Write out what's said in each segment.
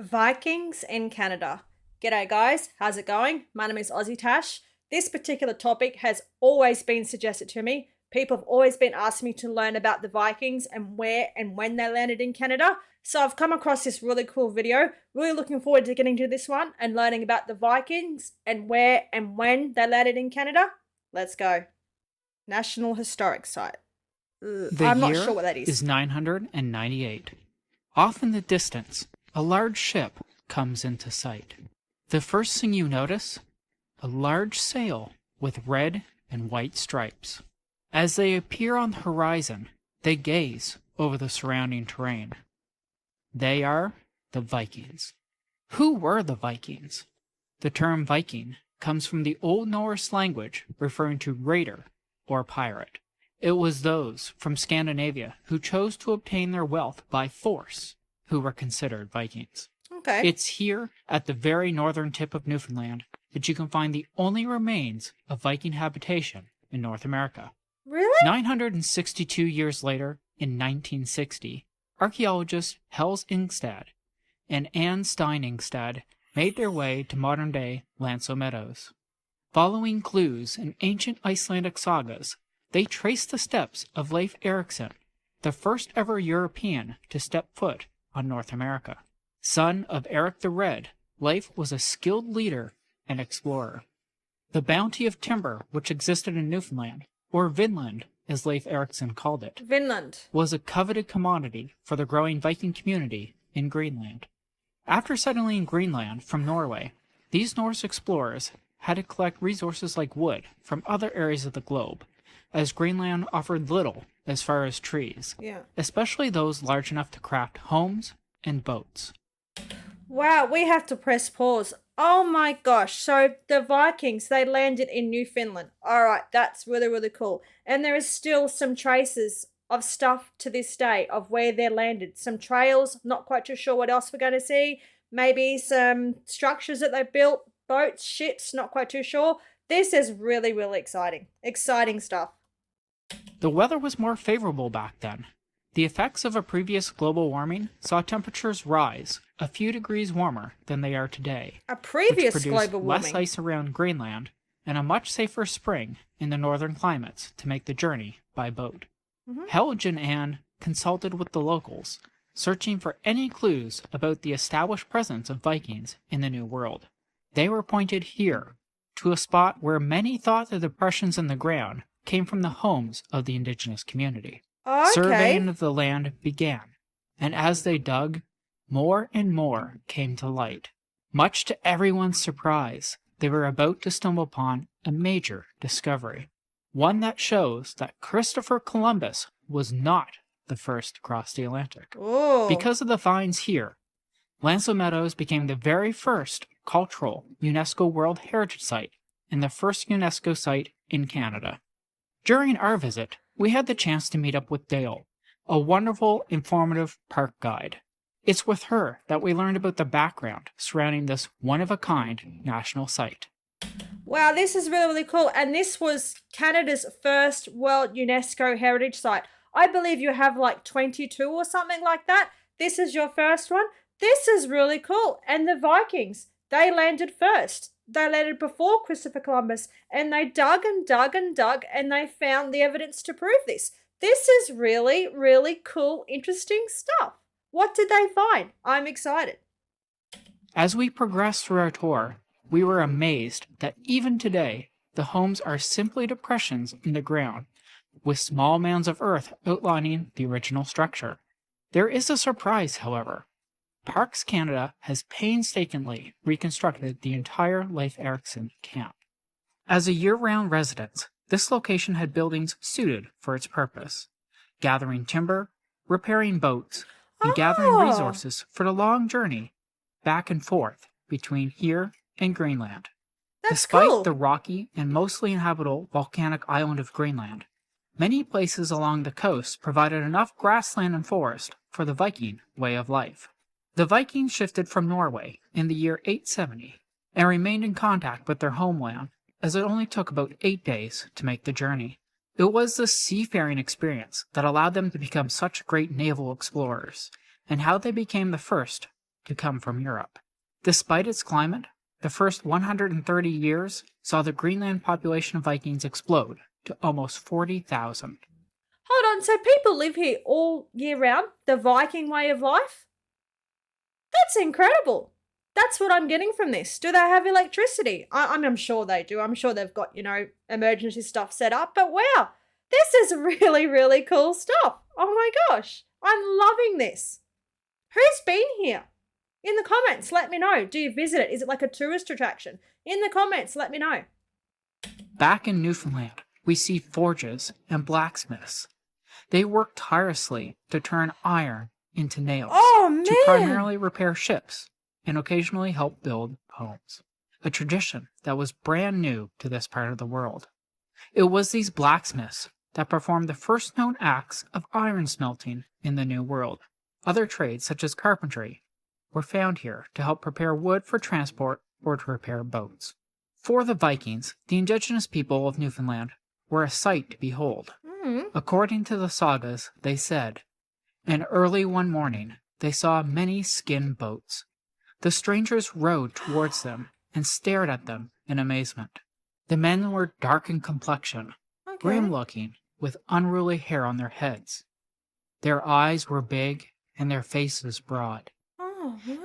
Vikings in Canada. G'day guys, how's it going? My name is AussieTash. This particular topic has always been suggested to me. People have always been asking me to learn about the Vikings and where and when they landed in Canada. So I've come across this really cool video. Really looking forward to getting to this one and learning about the Vikings and where and when they landed in Canada. Let's go. National Historic Site. The I'm not year sure what that is 998. Off in the distance, a large ship comes into sight. The first thing you notice, a large sail with red and white stripes. As they appear on the horizon, they gaze over the surrounding terrain. They are the Vikings. Who were the Vikings? The term Viking comes from the Old Norse language referring to raider or pirate. It was those from Scandinavia who chose to obtain their wealth by force who were considered Vikings. Okay. It's here at the very northern tip of Newfoundland that you can find the only remains of Viking habitation in North America. Really? 962 years later, in 1960, archaeologists Hels Ingstad and Anne Stein Ingstad made their way to modern-day Lanso Meadows. Following clues in ancient Icelandic sagas, they traced the steps of Leif Erikson, the first ever European to step foot on North America. Son of Eric the Red, Leif was a skilled leader and explorer. The bounty of timber which existed in Newfoundland, or Vinland as Leif Erikson called it, Vinland. was a coveted commodity for the growing Viking community in Greenland. After settling Greenland from Norway, these Norse explorers had to collect resources like wood from other areas of the globe, as Greenland offered little as far as trees, especially those large enough to craft homes and boats. Wow, we have to press pause. Oh my gosh. So the Vikings, they landed in Newfoundland. All right, that's really, really cool. And there is still some traces of stuff to this day of where they landed. Some trails, not quite too sure what else we're going to see. Maybe some structures that they built, boats, ships, not quite too sure. This is really, really exciting. Exciting stuff. The weather was more favorable back then. The effects of a previous global warming saw temperatures rise a few degrees warmer than they are today. A previous which produced global warming. less ice around Greenland and a much safer spring in the northern climates to make the journey by boat. Helge and Anne consulted with the locals, searching for any clues about the established presence of Vikings in the New World. They were pointed here, to a spot where many thought the depressions in the ground came from the homes of the indigenous community. Okay. Surveying of the land began, and as they dug, more and more came to light. Much to everyone's surprise, they were about to stumble upon a major discovery, one that shows that Christopher Columbus was not the first to cross the Atlantic. Ooh. Because of the finds here, Lanso Meadows became the very first cultural UNESCO World Heritage Site and the first UNESCO site in Canada. During our visit, we had the chance to meet up with Dale, a wonderful, informative park guide. It's with her that we learned about the background surrounding this one-of-a-kind national site. Wow, this is really, really cool. And this was Canada's first World UNESCO Heritage Site. I believe you have like 22 or something like that. This is your first one. This is really cool. And the Vikings, they landed first. They landed before Christopher Columbus, and they dug and dug and dug, and they found the evidence to prove this. This is really, really cool, interesting stuff. What did they find? I'm excited. As we progressed through our tour, we were amazed that even today, the homes are simply depressions in the ground, with small mounds of earth outlining the original structure. There is a surprise, however. Parks Canada has painstakingly reconstructed the entire Leif Erikson camp. As a year-round residence, this location had buildings suited for its purpose, gathering timber, repairing boats, and gathering resources for the long journey back and forth between here and Greenland. That's Despite cool. the rocky and mostly inhabitable volcanic island of Greenland, many places along the coast provided enough grassland and forest for the Viking way of life. The Vikings shifted from Norway in the year 870 and remained in contact with their homeland, as it only took about 8 days to make the journey. It was the seafaring experience that allowed them to become such great naval explorers, and how they became the first to come from Europe. Despite its climate, the first 130 years saw the Greenland population of Vikings explode to almost 40,000. Hold on, so people live here all year round? The Viking way of life? That's incredible. That's what I'm getting from this. Do they have electricity? I'm sure they do. I'm sure they've got, emergency stuff set up. But wow, this is really, really cool stuff. Oh my gosh, I'm loving this. Who's been here? In the comments, let me know. Do you visit it? Is it like a tourist attraction? In the comments, let me know. Back in Newfoundland, we see forges and blacksmiths. They work tirelessly to turn iron into nails to primarily repair ships and occasionally help build homes, a tradition that was brand new to this part of the world. It was these blacksmiths that performed the first known acts of iron smelting in the New World. Other trades, such as carpentry, were found here to help prepare wood for transport or to repair boats. For the Vikings, the indigenous people of Newfoundland were a sight to behold. According to the sagas, they said, "And early one morning they saw many skin boats. The strangers rowed towards them and stared at them in amazement. The men were dark in complexion, grim-looking, with unruly hair on their heads. Their eyes were big and their faces broad.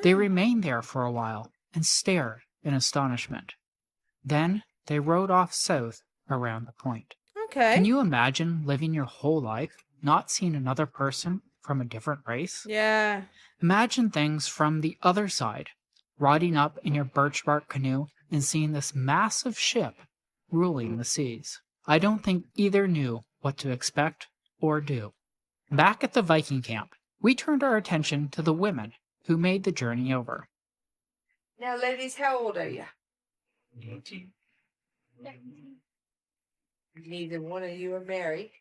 They remained there for a while and stared in astonishment. Then they rowed off south around the point." Okay. Can you imagine living your whole life not seeing another person from a different race? Yeah. Imagine things from the other side, riding up in your birch bark canoe and seeing this massive ship ruling the seas. I don't think either knew what to expect or do. Back at the Viking camp, we turned our attention to the women who made the journey over. Now, ladies, how old are you? 18. Neither one of you are married.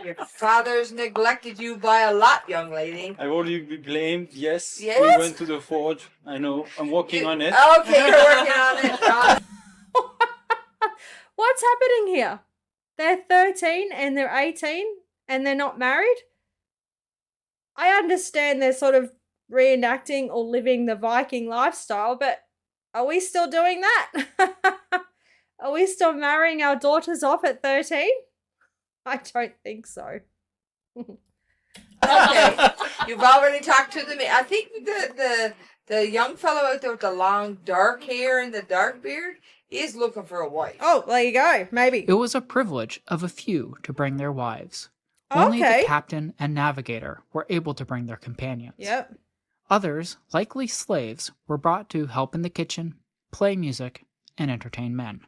Your father's neglected you by a lot, young lady. I've already been blamed, yes. Yes? We went to the forge. I know. I'm working on it. Okay, you're working on it. What's happening here? They're 13 and they're 18 and they're not married? I understand they're sort of reenacting or living the Viking lifestyle, but are we still doing that? Are we still marrying our daughters off at 13? I don't think so. Okay, you've already talked to them. I think the young fellow out there with the long dark hair and the dark beard is looking for a wife. Oh, there you go. Maybe. It was a privilege of a few to bring their wives. Only the captain and navigator were able to bring their companions. Yep. Others, likely slaves, were brought to help in the kitchen, play music, and entertain men.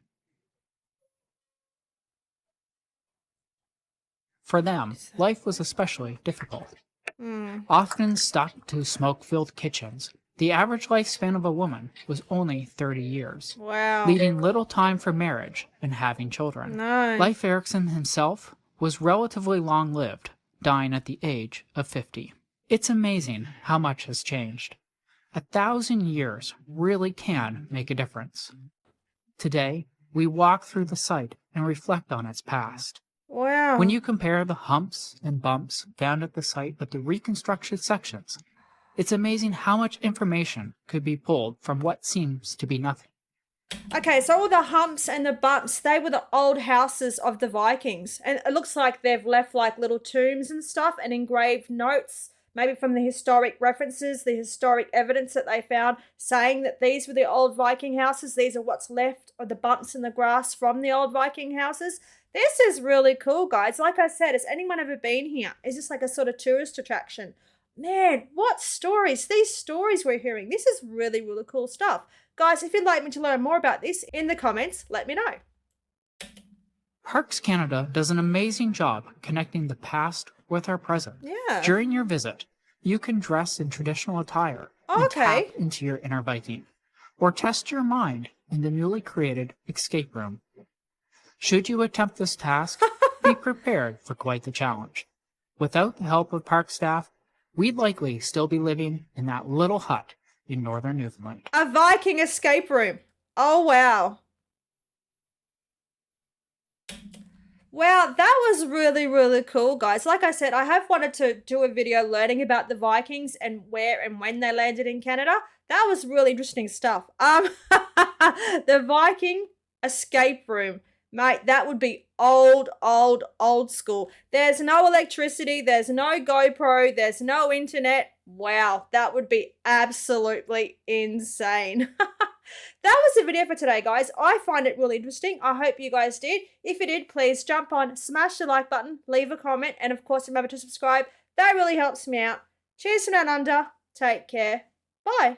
For them, life was especially difficult. Often stuck to smoke-filled kitchens, the average lifespan of a woman was only 30 years, Wow. leaving little time for marriage and having children. No. Leif Erikson himself was relatively long-lived, dying at the age of 50. It's amazing how much has changed. 1,000 years really can make a difference. Today, we walk through the site and reflect on its past. Wow. When you compare the humps and bumps found at the site with the reconstructed sections, it's amazing how much information could be pulled from what seems to be nothing. Okay, so all the humps and the bumps, they were the old houses of the Vikings. And it looks like they've left like little tombs and stuff and engraved notes, maybe from the historic references, the historic evidence that they found, saying that these were the old Viking houses. These are what's left of the bumps in the grass from the old Viking houses. This is really cool, guys. Like I said, has anyone ever been here? Is this like a sort of tourist attraction? Man, what stories? These stories we're hearing. This is really, really cool stuff. Guys, if you'd like me to learn more about this in the comments, let me know. Parks Canada does an amazing job connecting the past with our present. Yeah. During your visit, you can dress in traditional attire and tap into your inner Viking, or test your mind in the newly created escape room. Should you attempt this task, be prepared for quite the challenge. Without the help of park staff, we'd likely still be living in that little hut in northern Newfoundland. A Viking escape room. Oh, wow. Wow, that was really, really cool, guys. Like I said, I have wanted to do a video learning about the Vikings and where and when they landed in Canada. That was really interesting stuff. The Viking escape room. Mate, that would be old, old, old school. There's no electricity, there's no GoPro, there's no internet. Wow, that would be absolutely insane. That was the video for today, guys. I find it really interesting. I hope you guys did. If you did, please jump on, smash the like button, leave a comment, and of course, remember to subscribe. That really helps me out. Cheers from down under. Take care. Bye.